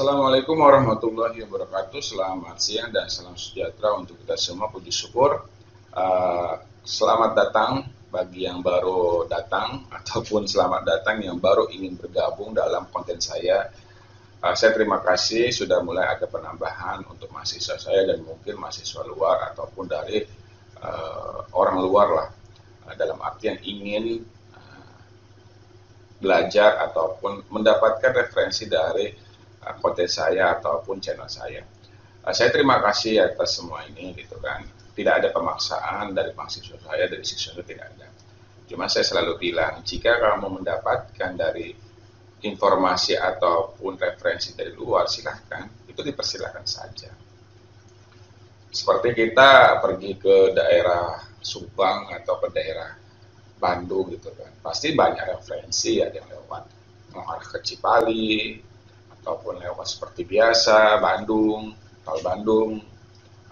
Assalamualaikum warahmatullahi wabarakatuh. Selamat siang dan salam sejahtera untuk kita semua. Puji syukur. Selamat datang bagi yang baru datang ataupun selamat datang yang baru ingin bergabung dalam konten saya. Saya terima kasih sudah mulai ada penambahan untuk mahasiswa saya dan mungkin mahasiswa luar ataupun dari orang luar lah. Dalam artian ingin belajar ataupun mendapatkan referensi dari konten saya ataupun channel saya. Saya terima kasih atas semua ini gitu kan. Tidak ada pemaksaan dari mahasiswa saya, dari siswa saya tidak ada. Cuma saya selalu bilang, jika kamu mendapatkan dari informasi ataupun referensi dari luar, silahkan, itu dipersilahkan saja. Seperti kita pergi ke daerah Subang atau ke daerah Bandung gitu kan, pasti banyak referensi, ada yang lewat mengarah ke Cipali, ataupun lewat seperti biasa Bandung, tol Bandung,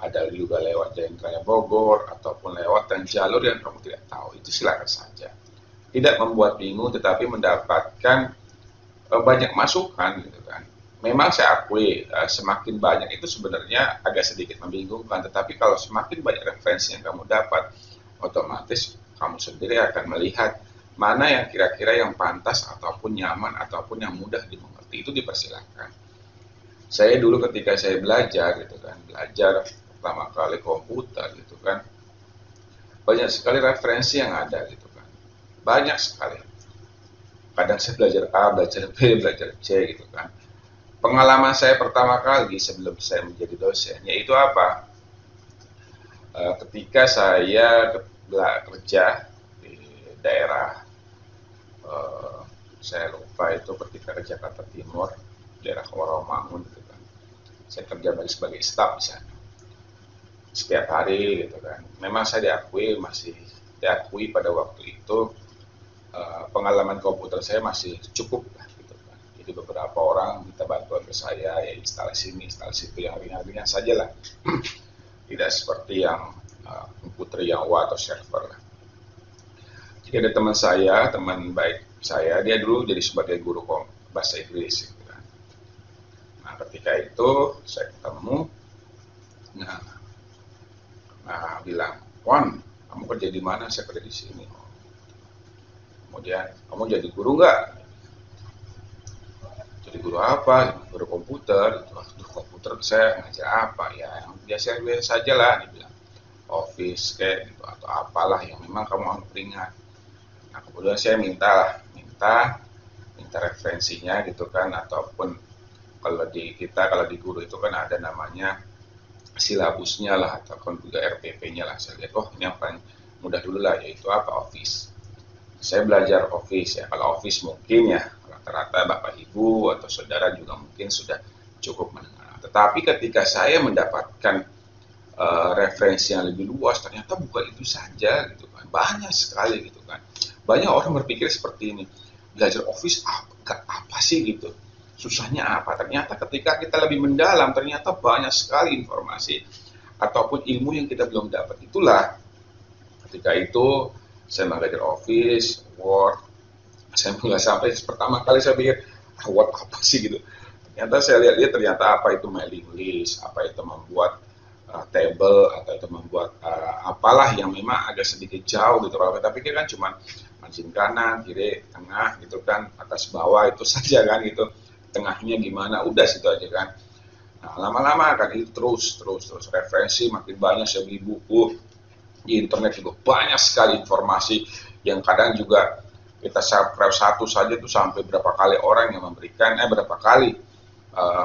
ada juga lewat Jalan Raya Bogor, ataupun lewat dan jalur yang kamu tidak tahu, itu silakan saja. Tidak membuat bingung, tetapi mendapatkan banyak masukan gitu kan. Memang saya akui semakin banyak itu sebenarnya agak sedikit membingungkan, tetapi kalau semakin banyak referensi yang kamu dapat, otomatis kamu sendiri akan melihat mana yang kira-kira yang pantas ataupun nyaman ataupun yang mudah dimengerti, itu dipersilahkan. Saya dulu ketika saya belajar gitu kan, belajar pertama kali komputer gitu kan, banyak sekali referensi yang ada gitu kan, banyak sekali. Kadang saya belajar A, belajar B, belajar C gitu kan. Pengalaman saya pertama kali sebelum saya menjadi dosen, yaitu apa? Ketika saya kerja di daerah, saya lupa itu ketika ke Jakarta Timur, daerah Waramangun gitu kan. Saya kerja sebagai staf di sana. Setiap hari gitu kan. Memang saya masih diakui pada waktu itu pengalaman komputer saya masih cukup lah gitu kan. Jadi beberapa orang minta bantuan ke saya, ya instalasi ini, instalasi itu yang ringan-ringan saja lah. Tidak seperti yang komputer yang wah atau server lah. Jadi ada teman saya, teman baik saya, dia dulu jadi sebagai guru bahasa Inggris gitu kan. Nah ketika itu saya ketemu, nah bilang, Wan, kamu kerja di mana? Saya kerja di sini. Kemudian, kamu jadi guru nggak? Jadi guru apa? Guru komputer. Aduh, komputer saya ngajar apa? Ya yang biasa-biasa saja lah, dia bilang. Office kayak gitu atau apalah yang memang kamu harus ingat. Nah kemudian saya minta referensinya gitu kan, ataupun kalau di guru itu kan ada namanya silabusnya lah ataupun juga RPP-nya lah. Saya lihat, oh ini yang paling mudah dulu lah, yaitu apa? Office. Saya belajar Office ya. Kalau Office mungkin ya rata-rata Bapak Ibu atau saudara juga mungkin sudah cukup mendengar. Tetapi ketika saya mendapatkan referensi yang lebih luas, ternyata bukan itu saja gitu kan, banyak sekali gitu kan. Banyak orang berpikir seperti ini, belajar Office apa sih gitu, susahnya apa? Ternyata ketika kita lebih mendalam, ternyata banyak sekali informasi ataupun ilmu yang kita belum dapat. Itulah ketika itu saya belajar Office, Word, saya nggak sampai pertama kali saya pikir Word apa sih gitu. Ternyata saya lihat ternyata apa itu mailing list, apa itu membuat table atau itu membuat apalah yang memang agak sedikit jauh gitu. Kalau kita pikir kan cuma margin kanan, kiri, tengah gitu kan, atas bawah itu saja kan gitu. Tengahnya gimana, udah situ aja kan. Nah, lama-lama kan itu terus referensi makin banyak, saya beli buku di internet juga banyak sekali informasi yang kadang juga kita subscribe satu saja itu sampai berapa kali orang yang memberikan berapa kali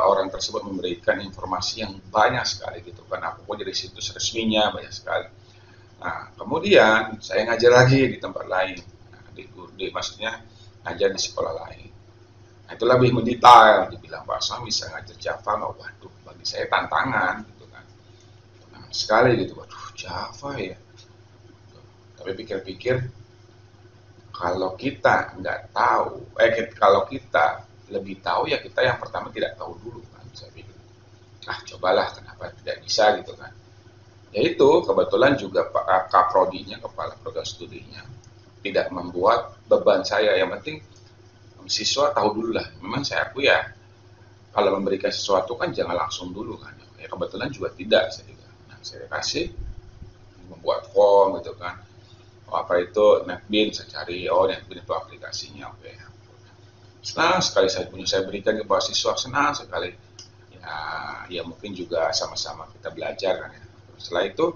orang tersebut memberikan informasi yang banyak sekali gitu kan, apapun dari situs resminya banyak sekali. Nah kemudian saya ngajar lagi di tempat lain, nah, maksudnya ngajar di sekolah lain. Nah itu lebih mendetail, dibilang Pak Sam bisa ngajar Java nggak? Waduh, bagi saya tantangan gitu kan, tantangan sekali gitu. Waduh, Java ya. Tapi pikir-pikir, kalau kita nggak tahu, kalau kita lebih tahu ya kita yang pertama tidak tahu dulu kan, saya pikir. Cobalah, kenapa tidak bisa gitu kan. Yaitu kebetulan juga Pak Kaprodinya, kepala program studinya, tidak membuat beban saya. Yang penting siswa tahu dulu lah. Memang saya akui ya, kalau memberikan sesuatu kan jangan langsung dulu kan. Ya kebetulan juga tidak saya juga. Nah, saya kasih membuat form gitu kan. Oh, apa itu NetBeans, saya cari, oh NetBeans itu aplikasinya, oke. Senang sekali saya berikan ke siswa, senang sekali. Ya, ya mungkin juga sama-sama kita belajar kan ya. Setelah itu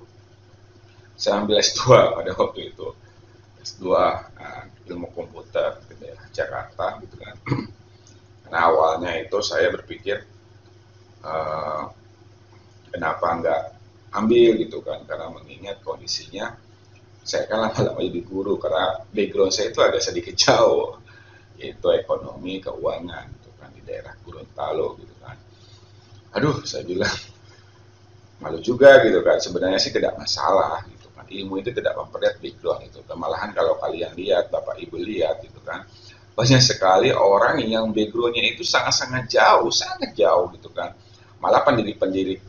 saya ambil S2 pada waktu itu. S2 ilmu komputer di daerah Jakarta gitu kan. Karena awalnya itu saya berpikir uh, kenapa nggak ambil gitu kan, karena mengingat kondisinya saya kan lama-lama jadi guru karena background saya itu agak sedikit jauh, yaitu ekonomi keuangan gitu kan di daerah Gorontalo gitu kan. Aduh, saya bilang malu juga gitu kan, sebenarnya sih tidak masalah gitu kan, ilmu itu tidak memperlihat background itu kan. Malahan kalau kalian lihat, bapak ibu lihat gitu kan, banyak sekali orang yang backgroundnya itu sangat-sangat jauh gitu kan, malah pendiri-pendiri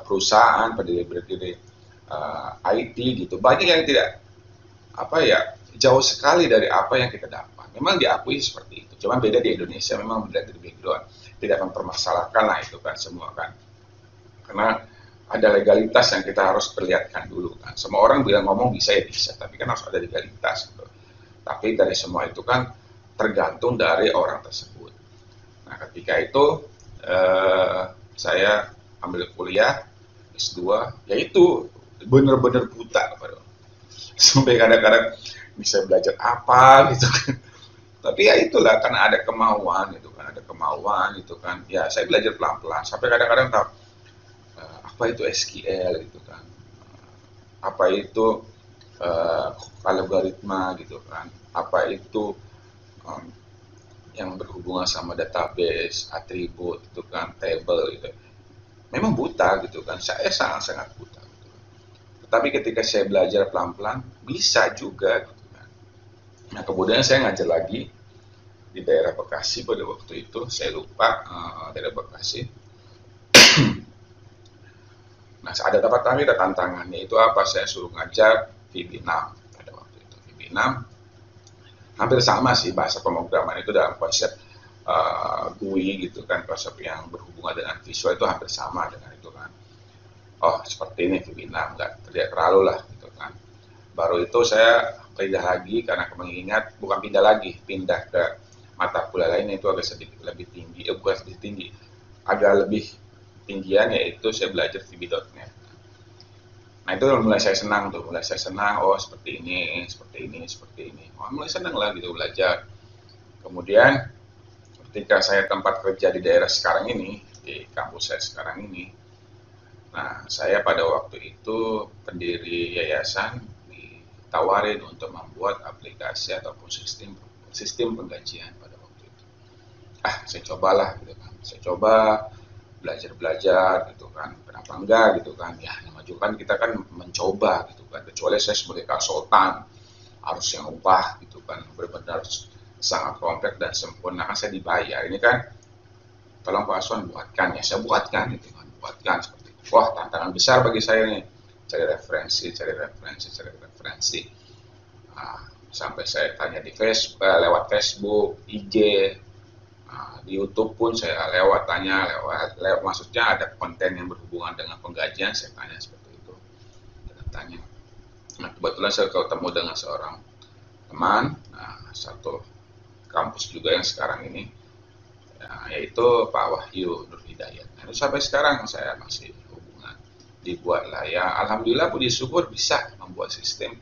perusahaan, pendiri-pendiri IT gitu, banyak yang tidak apa ya, jauh sekali dari apa yang kita dapat. Memang diakui seperti itu. Cuman beda di Indonesia, memang beda dari background. Tidak mempermasalahkan lah itu kan semua kan. Karena ada legalitas yang kita harus perlihatkan dulu kan. Semua orang bilang ngomong bisa ya bisa, tapi kan harus ada legalitas gitu. Tapi dari semua itu kan tergantung dari orang tersebut. Nah, ketika itu eh, saya ambil kuliah S2, yaitu bener-bener buta, sampai kadang-kadang bisa belajar apa gitu kan. Tapi ya itulah, karena ada kemauan gitu kan, ada kemauan gitu kan. Ya saya belajar pelan-pelan sampai kadang-kadang tahu apa itu SQL gitu kan, apa itu algoritma gitu kan, apa itu um, yang berhubungan sama database, atribut gitu kan, table gitu. Memang buta gitu kan, saya sangat-sangat buta gitu kan. Tetapi ketika saya belajar pelan-pelan bisa juga gitu kan. Nah, kemudian saya ngajar lagi di daerah Bekasi pada waktu itu, saya lupa daerah Bekasi. Nah, ada ada tantangannya itu apa? Saya suruh ngajar VB6 pada waktu itu. VB6 hampir sama sih, bahasa pemrograman itu dalam konsep GUI gitu kan, konsep yang berhubungan dengan visual itu hampir sama dengan itu kan. Oh, seperti ini VB6, nggak terlalu lah gitu kan. Baru itu saya pindah lagi karena mengingat, bukan pindah lagi, pindah ke mata kuliah lain itu agak sedikit lebih tinggi, bukan sedikit tinggi, agak lebih tinggian, yaitu saya belajar VB.NET. Nah itu mulai saya senang tuh, mulai saya senang, oh seperti ini, seperti ini, seperti ini. Oh, mulai senang lah gitu belajar. Kemudian ketika saya tempat kerja di daerah sekarang ini, di kampus saya sekarang ini, nah saya pada waktu itu pendiri yayasan ditawarin untuk membuat aplikasi ataupun sistem sistem penggajian pada waktu itu. Saya cobalah gitu kan, saya coba belajar-belajar gitu kan, kenapa enggak gitu kan, ya nama juga kan kita kan mencoba gitu kan, kecuali saya sebagai konsultan harus yang upah gitu kan, benar-benar sangat kompleks dan sempurna kan saya dibayar, ini kan tolong Pak Aswan buatkan, ya saya buatkan gitu kan, buatkan seperti itu. Wah, tantangan besar bagi saya nih, cari referensi, cari referensi, cari referensi. Sampai saya tanya di Facebook, lewat Facebook, IG, di YouTube pun saya lewat tanya, lewat maksudnya ada konten yang berhubungan dengan penggajian, saya tanya seperti itu, tanya. Nah, kebetulan saya ketemu dengan seorang teman, satu kampus juga yang sekarang ini, yaitu Pak Wahyu Nur Hidayat. Nah, sampai sekarang saya masih hubungan, dibuatlah ya, alhamdulillah puji syukur bisa membuat sistem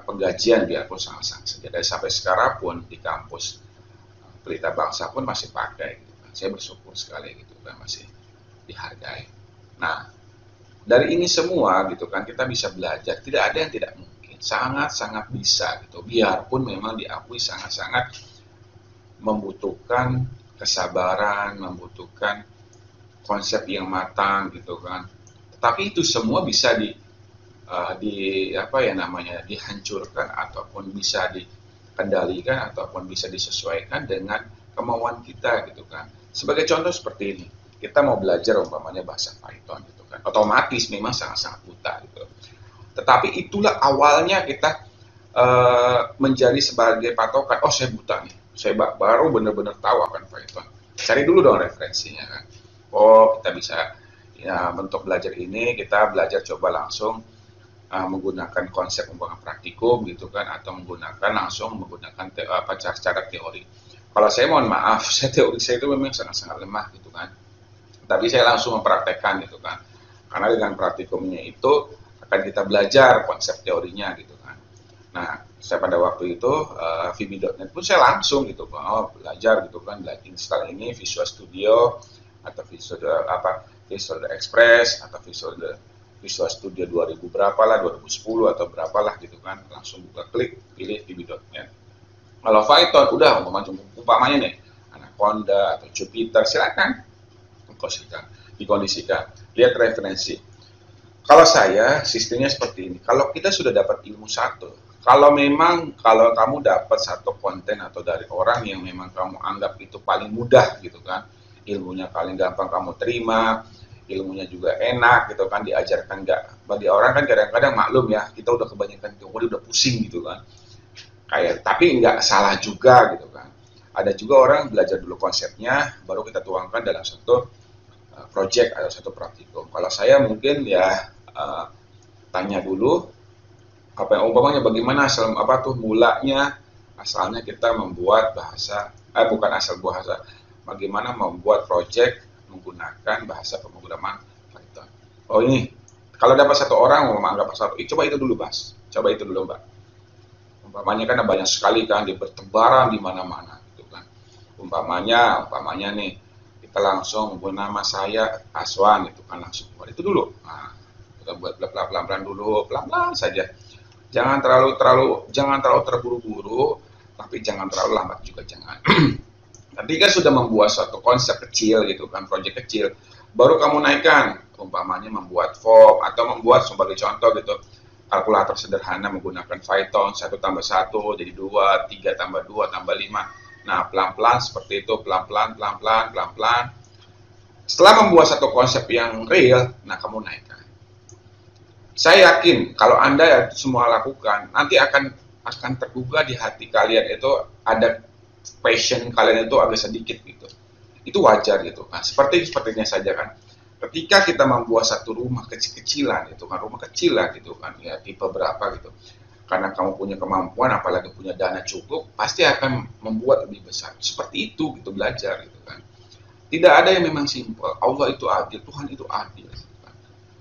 penggajian biarpun sangat-sangat sederhana. Sampai sekarang pun di kampus Pelita Bangsa pun masih pakai gitu kan. Saya bersyukur sekali gitu kan, masih dihargai. Nah, dari ini semua gitu kan kita bisa belajar, tidak ada yang tidak mungkin, sangat-sangat bisa gitu, biarpun memang diakui sangat-sangat membutuhkan kesabaran, membutuhkan konsep yang matang gitu kan. Tetapi itu semua bisa apa ya namanya, dihancurkan ataupun bisa dikendalikan ataupun bisa disesuaikan dengan kemauan kita gitu kan. Sebagai contoh seperti ini, kita mau belajar umpamanya bahasa Python gitu kan, otomatis memang sangat-sangat buta gitu. Tetapi itulah awalnya kita menjadi sebagai patokan, oh saya buta nih, saya baru benar-benar tahu akan Python. cari dulu dong referensinya kan. Oh, kita bisa ya untuk belajar ini kita belajar coba langsung menggunakan konsep pembuatan praktikum gitu kan, atau menggunakan langsung menggunakan cara teori. Kalau saya mohon maaf, teori saya itu memang sangat-sangat lemah gitu kan. Tapi saya langsung mempraktekkan gitu kan. Karena dengan praktikumnya itu akan kita belajar konsep teorinya gitu kan. Nah, saya pada waktu itu VB.NET pun saya langsung gitu, belajar gitu kan, belajar install ini Visual Studio atau Visual Express atau Visual Studio 2000 berapa lah, 2010 atau berapa lah gitu kan, langsung buka klik pilih VB.NET. Kalau Python udah umpamanya nih Anaconda atau Jupyter, silakan dikondisikan, lihat referensi. Kalau saya sistemnya seperti ini, kalau kita sudah dapat ilmu satu, kalau kamu dapat satu konten atau dari orang yang memang kamu anggap itu paling mudah gitu kan, ilmunya paling gampang kamu terima, ilmunya juga enak gitu kan, diajarkan nggak, bagi orang kan kadang-kadang maklum ya, kita udah kebanyakan teori udah pusing gitu kan, tapi nggak salah juga gitu kan. Ada juga orang belajar dulu konsepnya, baru kita tuangkan dalam satu project atau satu praktikum. Kalau saya mungkin ya tanya dulu apa yang umpamanya bagaimana mulanya, asalnya kita membuat bahasa bukan asal bahasa, bagaimana membuat project menggunakan bahasa pemrograman Python. Oh ini kalau dapat satu orang mau menganggap satu, coba itu dulu Bas, coba itu dulu Mbak. Umpamanya kan banyak sekali kan, di bertebaran di mana-mana gitu kan. Umpamanya nih kita langsung nama saya Aswan itu kan, langsung buat itu dulu. Nah, kita buat pelan-pelan dulu, pelan-pelan saja. Jangan terlalu terburu-buru, tapi jangan terlalu lambat juga jangan. Tapi kan sudah membuat suatu konsep kecil gitu kan, proyek kecil, baru kamu naikkan, umpamanya membuat form atau membuat sebagai contoh gitu, kalkulator sederhana menggunakan Python 1 tambah 1 jadi 2, 3 tambah 2 tambah 5. Nah, pelan-pelan seperti itu, pelan-pelan. Setelah membuat satu konsep yang real, nah kamu naikkan. Saya yakin kalau Anda semua lakukan, nanti akan tergugah di hati kalian itu ada passion kalian itu agak sedikit gitu. Itu wajar gitu kan. Sepertinya saja kan. Ketika kita membuat satu rumah kecil-kecilan itu kan, rumah kecil lah gitu kan, ya tipe berapa gitu. Karena kamu punya kemampuan, apalagi punya dana cukup, pasti akan membuat lebih besar. Seperti itu gitu, belajar gitu kan. Tidak ada yang memang simpel. Allah itu adil, Tuhan itu adil. Gitu kan.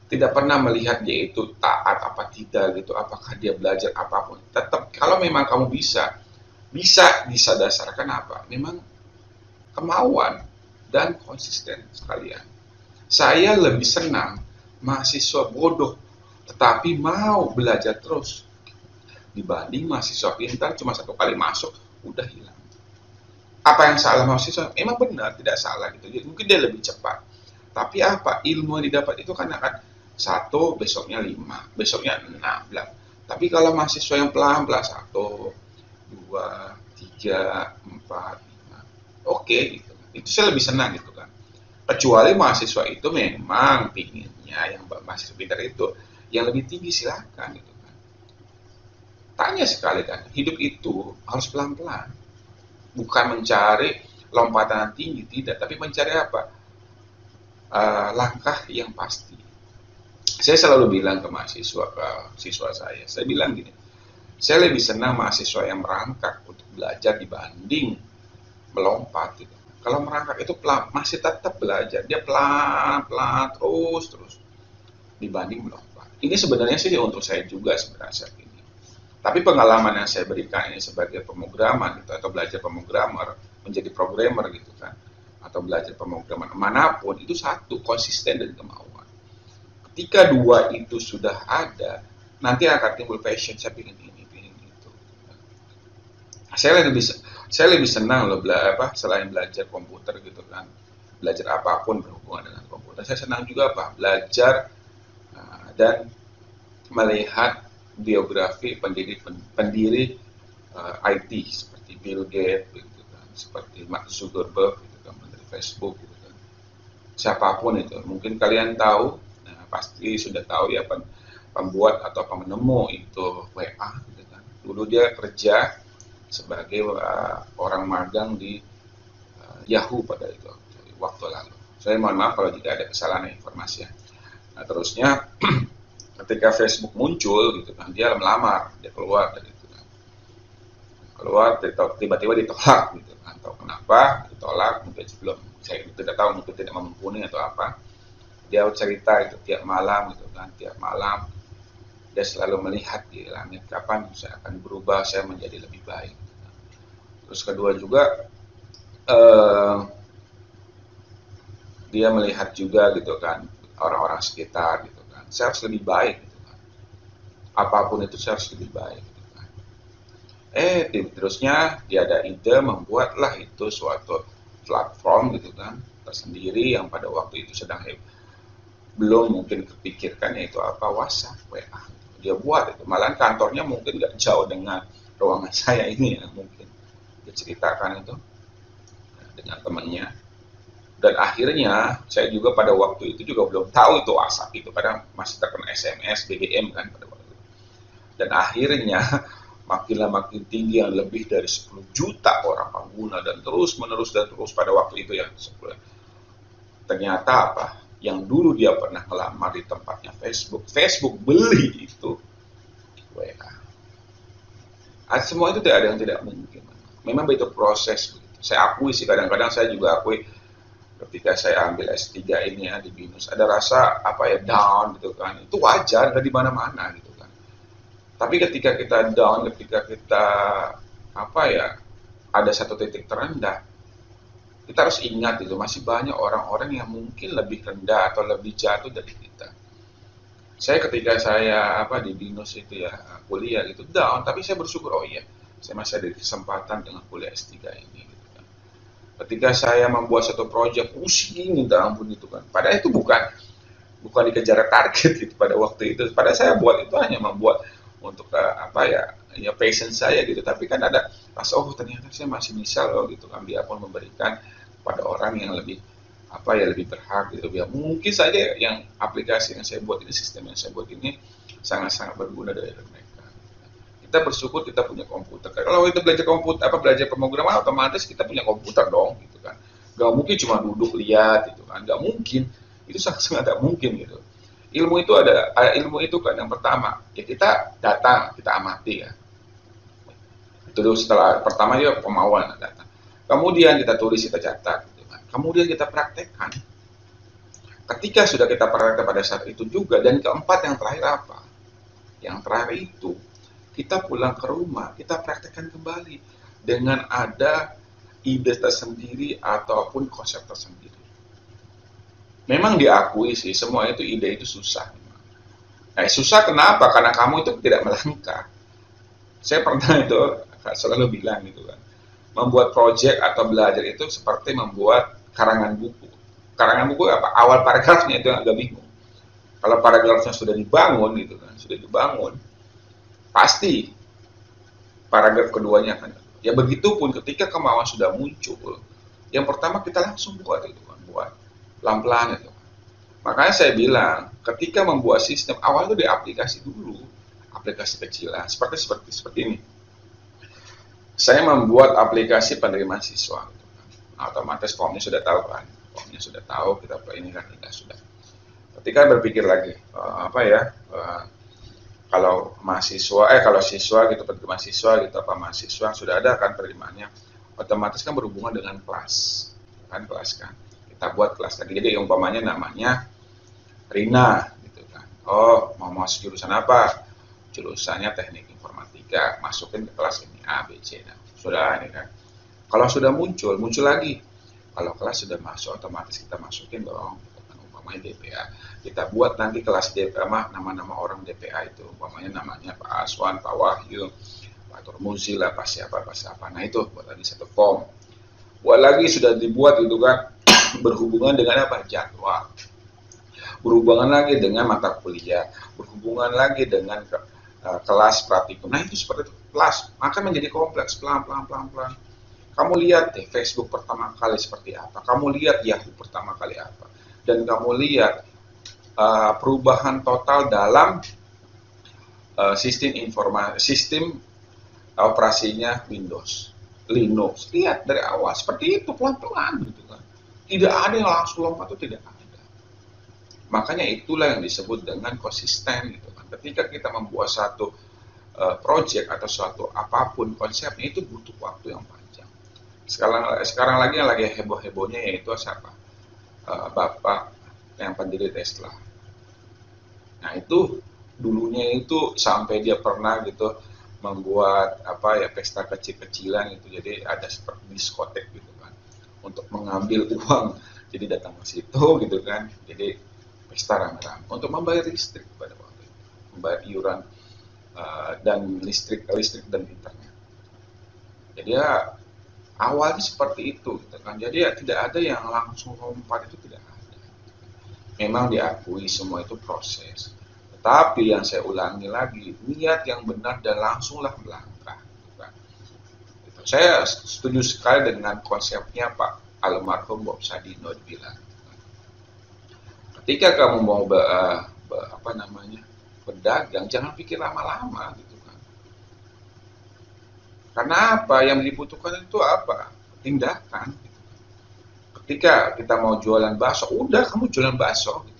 Tidak pernah melihat dia itu taat apa tidak gitu, apakah dia belajar apapun. Tetap kalau memang kamu bisa disadasarkan apa? Memang kemauan dan konsisten sekalian. Saya lebih senang mahasiswa bodoh tetapi mau belajar terus dibanding mahasiswa pintar cuma satu kali masuk udah hilang. Apa yang salah mahasiswa? Emang benar tidak salah gitu. Mungkin dia lebih cepat. Tapi apa ilmu yang didapat itu kan akan 1, besoknya 5, besoknya 16. Tapi kalau mahasiswa yang pelan-pelan 1, 2, 3, 4, 5, oke gitu. Itu saya lebih senang gitu kan. Kecuali mahasiswa itu memang pinginnya yang mahasiswa pintar itu yang lebih tinggi, silakan gitu kan. Tanya sekali kan, hidup itu harus pelan-pelan. Bukan mencari lompatan tinggi, tidak, tapi mencari apa? Langkah yang pasti. Saya selalu bilang ke siswa saya bilang gini, saya lebih senang mahasiswa yang merangkak untuk belajar dibanding melompat gitu. Kalau merangkak itu masih tetap belajar, dia pelan-pelan terus dibanding melompat. Ini sebenarnya sih untuk saya juga sebenarnya saat ini. Tapi pengalaman yang saya berikan ini sebagai pemrograman gitu, atau belajar pemrogramer menjadi programmer gitu kan, atau belajar pemrograman manapun itu satu, konsisten dan kemauan. Ketika dua itu sudah ada, nanti akan timbul passion, saya ingin ini, ingin itu. Saya lebih senang loh selain belajar komputer gitu kan, belajar apapun berhubungan dengan komputer. Saya senang juga belajar dan melihat biografi pendiri IT seperti Bill Gates gitu kan, seperti Mark Zuckerberg gitu kan, menteri Facebook gitu kan. Siapapun itu, mungkin kalian tahu, pasti sudah tahu ya pembuat atau penemu itu WA gitu kan. Dulu dia kerja sebagai orang magang di Yahoo pada itu waktu lalu. Saya mohon maaf kalau jika ada kesalahan informasi ya. Nah terusnya ketika Facebook muncul gitu kan, dia melamar, dia keluar dari itu kan. Keluar tiba-tiba ditolak gitu kan. Tahu kenapa ditolak, mungkin sebelum saya tidak tahu, mungkin tidak mumpuni atau apa. Dia cerita itu tiap malam gitu kan, tiap malam dia selalu melihat di langit kapan saya akan berubah, saya menjadi lebih baik. Terus kedua juga dia melihat juga gitu kan orang-orang sekitar gitu kan, saya harus lebih baik gitu kan. Apapun itu saya harus lebih baik gitu kan. Terusnya dia ada ide membuatlah itu suatu platform gitu kan tersendiri yang pada waktu itu sedang belum mungkin kepikirkan yaitu apa, WhatsApp, WA. Dia buat itu, malahan kantornya mungkin nggak jauh dengan ruangan saya ini ya, mungkin dia ceritakan itu dengan temannya. Dan akhirnya saya juga pada waktu itu juga belum tahu itu WhatsApp itu, kadang masih terkena SMS, BBM kan pada waktu itu. Dan akhirnya makin lama makin tinggi, yang lebih dari 10 juta orang pengguna dan terus menerus dan terus pada waktu itu ya. Ternyata apa? Yang dulu dia pernah melamar di tempatnya Facebook beli itu WA. Semua itu tidak ada yang tidak mungkin. Memang itu proses. Saya akui sih, kadang-kadang saya juga akui ketika saya ambil S3 ini ya di BINUS, ada rasa apa ya, down gitu kan. Itu wajar, ada di mana-mana gitu kan. Tapi ketika kita down, ketika kita apa ya, ada satu titik terendah, kita harus ingat itu masih banyak orang-orang yang mungkin lebih rendah atau lebih jatuh dari kita. Saya ketika saya di BINUS itu ya kuliah gitu down, tapi saya bersyukur, oh iya, saya masih ada kesempatan dengan kuliah S3 ini gitu kan. Ketika saya membuat satu proyek pusing minta ampun gitu kan. Padahal itu bukan dikejar target gitu pada waktu itu. Padahal saya buat itu hanya membuat untuk ya passion saya gitu, tapi kan ada pas ternyata saya masih bisa loh gitu kan, biarpun memberikan pada orang yang lebih lebih berhak gitu. Ya mungkin saja yang aplikasi yang saya buat ini, sistem yang saya buat ini sangat-sangat berguna dari mereka. Kita bersyukur kita punya komputer. Kalau kita belajar komputer, belajar pemrograman, otomatis kita punya komputer dong gitu kan. Gak mungkin cuma duduk lihat gitu kan, gak mungkin, itu sangat-sangat gak mungkin gitu. Ilmu itu kan yang pertama ya, kita datang, kita amati ya. Itu dulu, setelah pertama ya pemauan datang. Kemudian kita tulis, kita catat gitu kan. Kemudian kita praktekkan. Ketika sudah kita praktekkan pada saat itu juga, dan keempat yang terakhir apa? Yang terakhir itu kita pulang ke rumah, kita praktekkan kembali dengan ada ide tersendiri ataupun konsep tersendiri. Memang diakui sih, semua itu ide itu susah. Nah, susah kenapa? Karena kamu itu tidak melangkah. Saya pernah itu selalu bilang gitu kan, membuat project atau belajar itu seperti membuat karangan buku. Karangan buku apa? Awal paragrafnya itu yang agak bingung. Kalau paragrafnya sudah dibangun gitu kan, pasti paragraf keduanya akan. Ya begitupun ketika kemauan sudah muncul, yang pertama kita langsung buat itu kan, buat pelan-pelan itu. Makanya saya bilang, ketika membuat sistem awal itu di aplikasi dulu, aplikasi kecilan, seperti ini. Saya membuat aplikasi penerimaan siswa. Otomatis formnya sudah tahu kan, kita ini kan kita sudah. Ketika berpikir lagi, kalau siswa gitu, penerimaan siswa gitu, mahasiswa sudah ada kan penerimaannya, otomatis kan berhubungan dengan kelas kan. Kita buat kelas tadi, jadi umpamanya namanya Rina gitu kan. Mau masuk jurusan apa? Jurusannya teknik informatika, masukin ke kelas ini A, B, C. Nah, sudah ini kan. Kalau sudah muncul lagi. Kalau kelas sudah masuk, otomatis kita masukin dong. Umpamanya DPA. Kita buat nanti kelas DPA, nama-nama orang DPA itu. Umpamanya namanya Pak Aswan, Pak Wahyu, Pak Turmuzi lah, Pak siapa. Nah itu buat lagi satu form. Buat lagi sudah dibuat itu kan, berhubungan dengan apa? Jadwal. Berhubungan lagi dengan mata kuliah. Berhubungan lagi dengan kelas praktikum. Nah itu seperti itu. Kelas akan menjadi kompleks pelan-pelan. Kamu lihat deh Facebook pertama kali seperti apa. Kamu lihat Yahoo pertama kali apa. Dan kamu lihat perubahan total dalam sistem operasinya Windows. Linux, lihat dari awal seperti itu pelan-pelan gitu kan. Tidak ada yang langsung lompat, itu tidak ada. Makanya itulah yang disebut dengan konsisten gitu kan. Ketika kita membuat satu project atau suatu apapun konsepnya, itu butuh waktu yang panjang. Sekarang lagi yang lagi heboh-hebohnya yaitu siapa? Bapak yang pendiri Tesla. Nah itu dulunya itu sampai dia pernah gitu membuat apa ya, pesta kecil-kecilan gitu, jadi ada seperti diskotek gitu kan untuk mengambil uang, jadi datang ke situ gitu kan, jadi pesta rame-rame untuk membayar listrik pada waktu itu, membayar iuran dan listrik listrik dan internet. Jadi ya awalnya seperti itu gitu kan, jadi ya tidak ada yang langsung lompat, itu tidak ada. Memang diakui semua itu proses. Tapi yang saya ulangi lagi, niat yang benar dan langsunglah melangkah. Saya setuju sekali dengan konsepnya Pak almarhum Bob Sadino bilang, ketika kamu mau apa namanya berdagang, jangan pikir lama-lama gitu kan. Karena apa yang dibutuhkan itu apa? Tindakan. Ketika kita mau jualan bakso, udah kamu jualan bakso.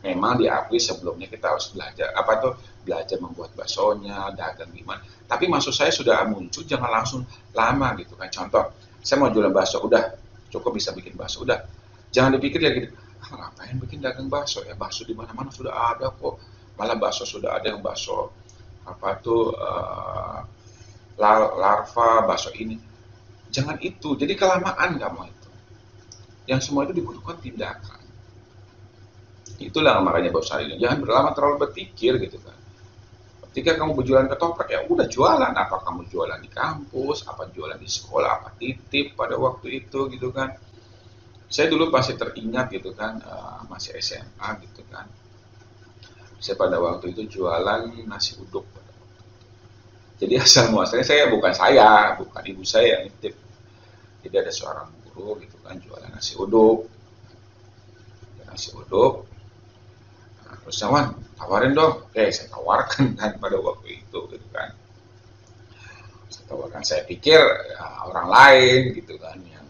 Memang diakui sebelumnya kita harus belajar apa tuh, belajar membuat baksonya, dagang gimana. Tapi maksud saya sudah muncul, jangan langsung lama gitu kan. Contoh, saya mau jualan bakso, udah cukup bisa bikin bakso, udah. Jangan dipikir ya gitu, ngapain bikin dagang bakso ya, bakso di mana-mana sudah ada kok. Malah bakso sudah ada yang bakso apa tuh larva, bakso ini. Jangan itu, jadi kelamaan kamu itu. Yang semua itu dibutuhkan tindakan. Itulah makanya Bob Sadino, jangan berlama terlalu berpikir gitu kan. Ketika kamu berjualan ketoprak, ya udah jualan, apa kamu jualan di kampus, apa jualan di sekolah, apa titip pada waktu itu gitu kan. Saya dulu pasti teringat gitu kan, masih SMA gitu kan. Saya pada waktu itu jualan nasi uduk. Jadi asal muasalnya bukan ibu saya yang nitip. Jadi ada seorang guru gitu kan jualan nasi uduk. Nasi uduk. Terus Wan, tawarin dong. Saya tawarkan kan pada waktu itu gitu kan. Saya tawarkan, saya pikir ya, orang lain gitu kan yang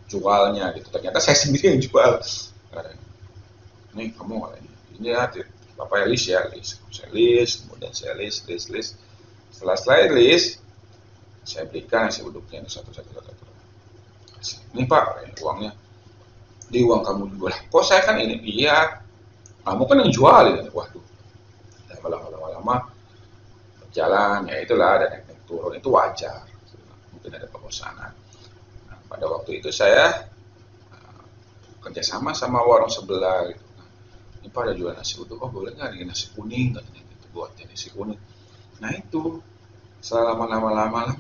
jualnya gitu. Ternyata saya sendiri yang jual. Nih kamu ini ya, Bapak ya list ya, list. Saya list, kemudian saya list. Setelah saya list, saya berikan nasi uduknya satu-satu. Ini Pak, uangnya. Di uang kamu juga lah. Kok saya kan ini? Iya, kamu kan yang jual ini. Waduh, lama-lama berjalan, ya itulah ada naik turun, itu wajar. Mungkin ada pemesanan. Nah, pada waktu itu saya kerjasama sama warung sebelah gitu. Ini Pak ada jual nasi uduk, oh boleh nggak nih nasi kuning katanya gitu, buat nasi kuning. Nah itu selama lama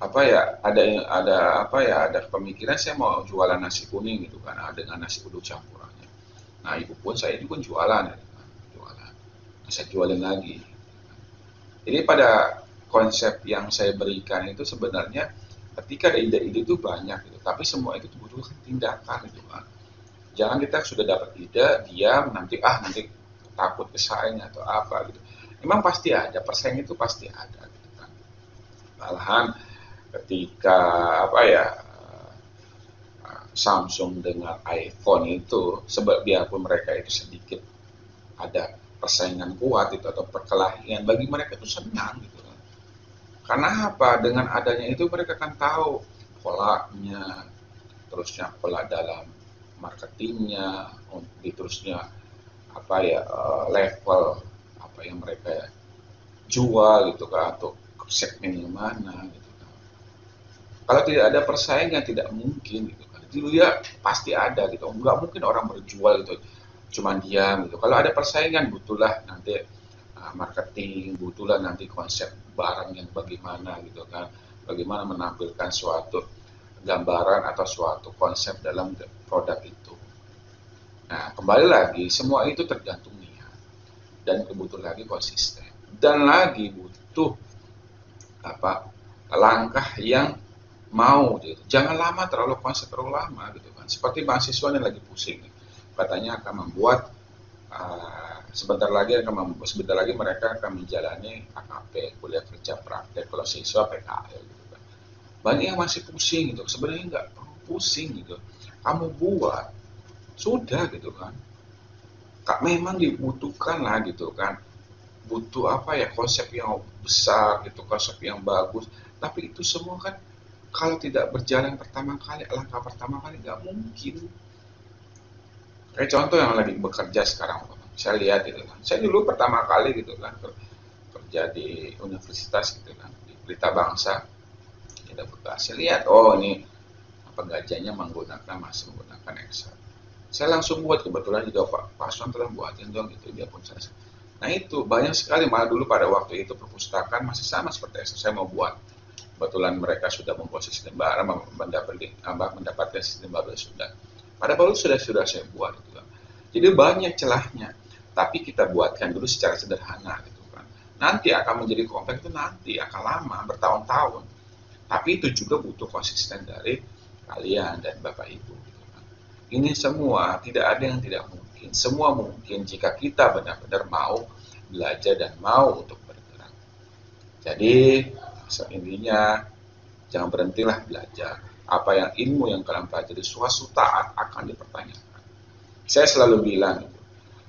apa ya, ada pemikiran saya mau jualan nasi kuning gitu kan, dengan nasi uduk campurannya. Nah ibu pun saya juga jualan gitu kan, jualan. Nah, saya jualin lagi. Jadi pada konsep yang saya berikan itu sebenarnya ketika ada ide-ide itu banyak gitu, tapi semua itu butuh tindakan gitu kan. Jangan kita sudah dapat ide, diam, nanti takut kesaing atau apa gitu. Memang pasti ada, persaing itu pasti ada gitu kan. Malahan ketika Samsung dengan iPhone itu, sebab biarpun mereka itu sedikit ada persaingan kuat itu atau perkelahian, bagi mereka itu senang gitu kan. Karena apa? Dengan adanya itu mereka kan tahu polanya, terusnya pola dalam marketingnya, terusnya level apa yang mereka jual gitu kan, atau segmen yang mana gitu kan. Kalau tidak ada persaingan tidak mungkin gitu kan. Itu ya pasti ada gitu. Enggak mungkin orang berjual gitu cuman diam gitu. Kalau ada persaingan butuhlah nanti marketing, butuhlah nanti konsep barang yang bagaimana gitu kan. Bagaimana menampilkan suatu gambaran atau suatu konsep dalam produk itu. Nah, kembali lagi semua itu tergantung niat dan kebutuhan lagi konsisten. Dan lagi butuh langkah yang mau gitu. Jangan lama terlalu konsep terlalu lama gitu kan. Seperti mahasiswa yang lagi pusing, katanya akan membuat sebentar lagi mereka akan menjalani AKP, kuliah kerja praktek, kalau siswa PKL gitu kan. Banyak yang masih pusing gitu, sebenarnya nggak perlu pusing gitu. Kamu buat, sudah gitu kan. Kak, memang dibutuhkan lah gitu kan. Butuh apa ya, konsep yang besar gitu, konsep yang bagus. Tapi itu semua kan kalau tidak berjalan pertama kali, langkah pertama kali nggak mungkin. Kayak contoh yang lagi bekerja sekarang, saya lihat gitu kan. Saya dulu pertama kali gitu kan kerja di universitas gitu kan, di Pelita Bangsa, kita Bekasi. Saya lihat, oh ini pengajiannya masih menggunakan Excel. Saya langsung buat, kebetulan juga Pak Paswan telah buatin dong gitu, dia pun saya. Nah itu banyak sekali, malah dulu pada waktu itu perpustakaan masih sama seperti Excel. Saya mau buat, kebetulan mereka sudah membuat sistem baru, mendapatkan sistem baru sudah. Pada baru sudah saya buat gitu kan. Jadi banyak celahnya, tapi kita buatkan dulu secara sederhana gitu kan. Nanti akan menjadi kompleks itu nanti akan lama, bertahun-tahun. Tapi itu juga butuh konsisten dari kalian dan Bapak Ibu. Gitu kan. Ini semua tidak ada yang tidak mungkin. Semua mungkin jika kita benar-benar mau belajar dan mau untuk bergerak. Jadi intinya jangan berhentilah belajar. Apa yang ilmu yang kalian pelajari suatu saat akan dipertanyakan. Saya selalu bilang,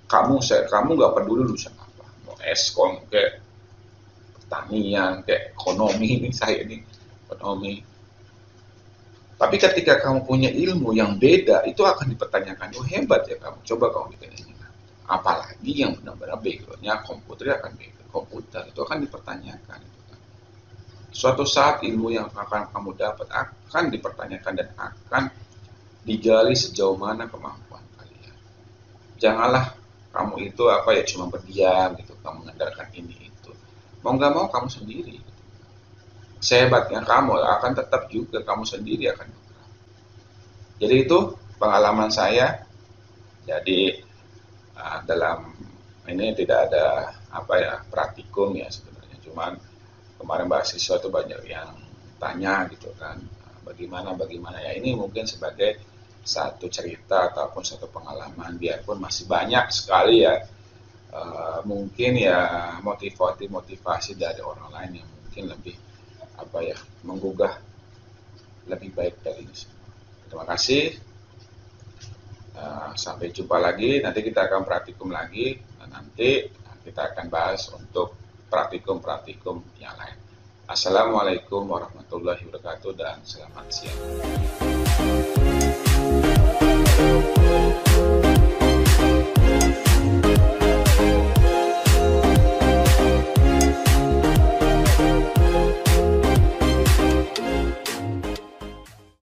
kamu nggak peduli lulusan apa, mau eskom kayak pertanian, kayak ekonomi, ini saya ini ekonomi. Tapi ketika kamu punya ilmu yang beda, itu akan dipertanyakan. Oh hebat ya kamu, coba kamu bikin ini. Apalagi yang benar-benar backgroundnya komputer akan komputer, itu akan dipertanyakan. Suatu saat ilmu yang akan kamu dapat akan dipertanyakan dan akan digali sejauh mana kemampuan kalian. Janganlah kamu itu cuma berdiam gitu, kamu mengandalkan ini itu. Mau nggak mau kamu sendiri. Sehebatnya kamu akan tetap juga kamu sendiri akan bergerak. Jadi itu pengalaman saya. Jadi dalam ini tidak ada praktikum ya sebenarnya, cuman kemarin mahasiswa itu banyak yang tanya gitu kan, bagaimana ya, ini mungkin sebagai satu cerita ataupun satu pengalaman, biarpun masih banyak sekali ya mungkin ya motivasi dari orang lain yang mungkin lebih menggugah lebih baik dari ini semua. Terima kasih, sampai jumpa lagi, nanti kita akan praktikum lagi, dan nanti kita akan bahas untuk praktikum yang lain. Assalamualaikum warahmatullahi wabarakatuh dan selamat siang.